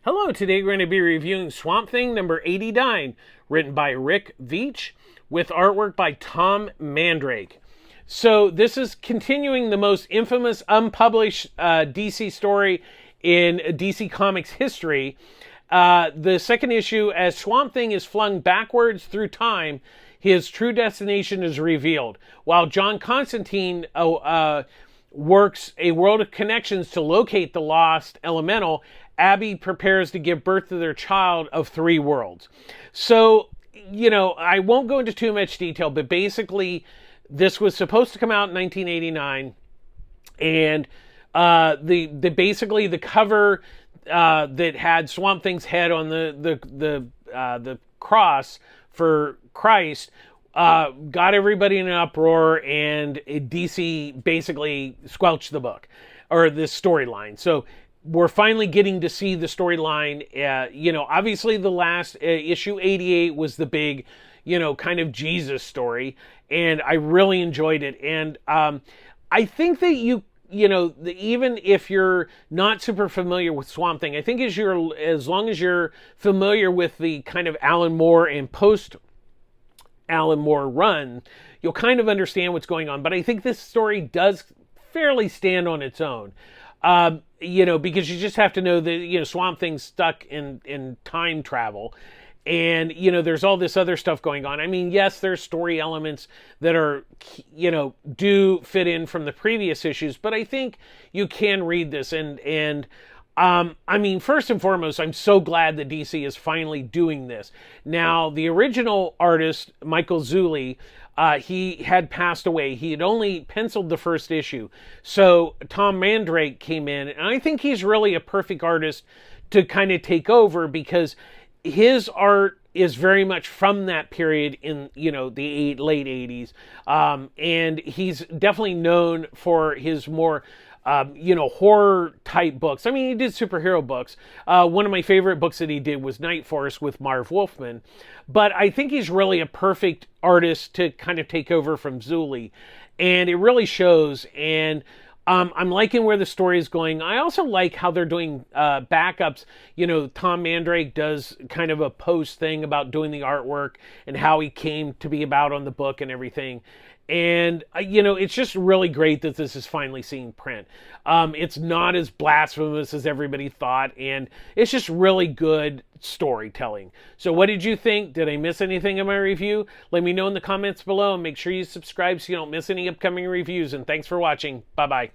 Hello, today we're going to be reviewing Swamp Thing number 89, written by Rick Veitch, with artwork by Tom Mandrake. So this is continuing the most infamous unpublished DC story in DC Comics history. The second issue, as Swamp Thing is flung backwards through time, his true destination is revealed. While John Constantine works a world of connections to locate the lost elemental, Abby prepares to give birth to their child of three worlds. So, I won't go into too much detail, but basically, this was supposed to come out in 1989, and the cover that had Swamp Thing's head on the cross for Christ got everybody in an uproar, and DC basically squelched the book or this storyline. So we're finally getting to see the storyline. Obviously the last issue 88 was the big, kind of Jesus story, and I really enjoyed it. And I think that even if you're not super familiar with Swamp Thing, I think as long as you're familiar with the kind of Alan Moore and post Alan Moore run, you'll kind of understand what's going on. But I think this story does fairly stand on its own. Because you just have to know that, Swamp Thing's stuck in time travel. And, there's all this other stuff going on. I mean, yes, there's story elements that are, do fit in from the previous issues, but I think you can read this. First and foremost, I'm so glad that DC is finally doing this. Now, the original artist, Michael Zulli, he had passed away. He had only penciled the first issue. So Tom Mandrake came in, and I think he's really a perfect artist to kind of take over, because his art is very much from that period in, the late 80s. And he's definitely known for his more horror type books. I mean, he did superhero books. One of my favorite books that he did was Night Force with Marv Wolfman. But I think he's really a perfect artist to kind of take over from Zulli. And it really shows. And I'm liking where the story is going. I also like how they're doing backups. Tom Mandrake does kind of a post thing about doing the artwork and how he came to be about on the book and everything. And, it's just really great that this is finally seeing print. It's not as blasphemous as everybody thought, and it's just really good storytelling. So what did you think? Did I miss anything in my review? Let me know in the comments below, and make sure you subscribe so you don't miss any upcoming reviews. And thanks for watching. Bye-bye.